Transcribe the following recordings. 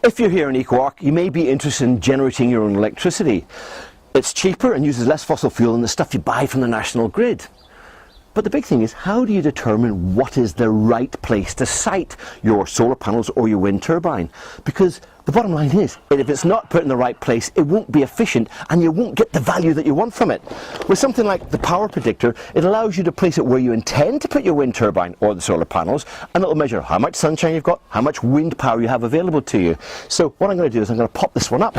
If you're here in EcoArc, you may be interested in generating your own electricity. It's cheaper and uses less fossil fuel than the stuff you buy from the national grid. But the big thing is, how do you determine what is the right place to site your solar panels or your wind turbine? Because the bottom line is, if it's not put in the right place, it won't be efficient and you won't get the value that you want from it. With something like the Power Predictor, it allows you to place it where you intend to put your wind turbine or the solar panels, and it'll measure how much sunshine you've got, how much wind power you have available to you. So what I'm going to do is I'm going to pop this one up.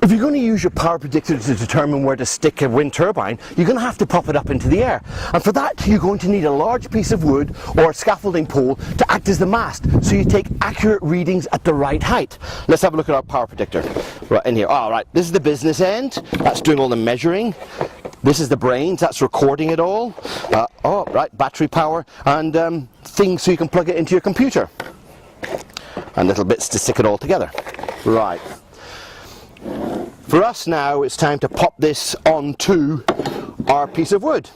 If you're going to use your Power Predictor to determine where to stick a wind turbine, you're going to have to pop it up into the air. And for that, you're going to need a large piece of wood or a scaffolding pole to act as the mast, so you take accurate readings at the right height. Let's have a look at our Power Predictor. Right in here. All right, this is the business end. That's doing all the measuring. This is the brains. That's recording it all. Oh, right, battery power and things so you can plug it into your computer. And little bits to stick it all together. Right. For us now, it's time to pop this onto our piece of wood.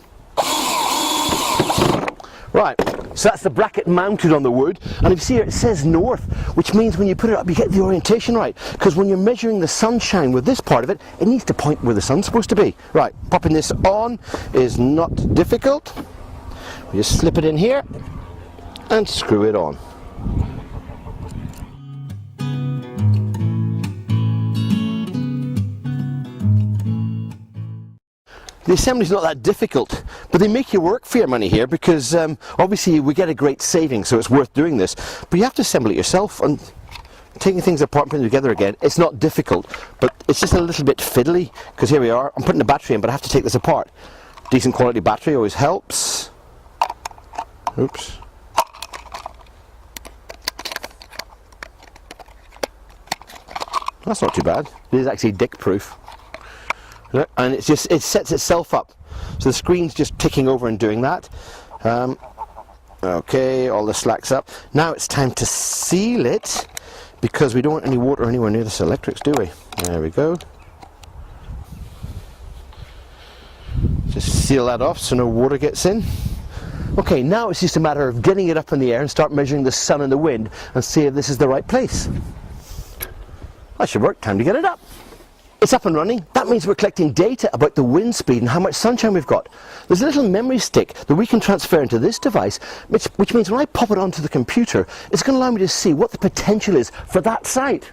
Right, so that's the bracket mounted on the wood, and if you see here it says north, which means when you put it up you get the orientation right, because when you're measuring the sunshine with this part of it, it needs to point where the sun's supposed to be. Right, popping this on is not difficult. We just slip it in here and screw it on. The assembly's not that difficult, but they make you work for your money here because obviously we get a great saving, so it's worth doing this. But you have to assemble it yourself, and taking things apart and putting them together again, it's not difficult, but it's just a little bit fiddly, because here we are, I'm putting the battery in, but I have to take this apart. Decent quality battery always helps. Oops. That's not too bad. It is actually dick-proof. And it sets itself up, so the screen's just ticking over and doing that. Okay, all the slack's up. Now it's time to seal it, because we don't want any water anywhere near this electrics, do we? There we go. Just seal that off so no water gets in. Okay, now it's just a matter of getting it up in the air and start measuring the sun and the wind and see if this is the right place. That should work. Time to get it up. It's up and running. That means we're collecting data about the wind speed and how much sunshine we've got. There's a little memory stick that we can transfer into this device, which means when I pop it onto the computer, it's going to allow me to see what the potential is for that site.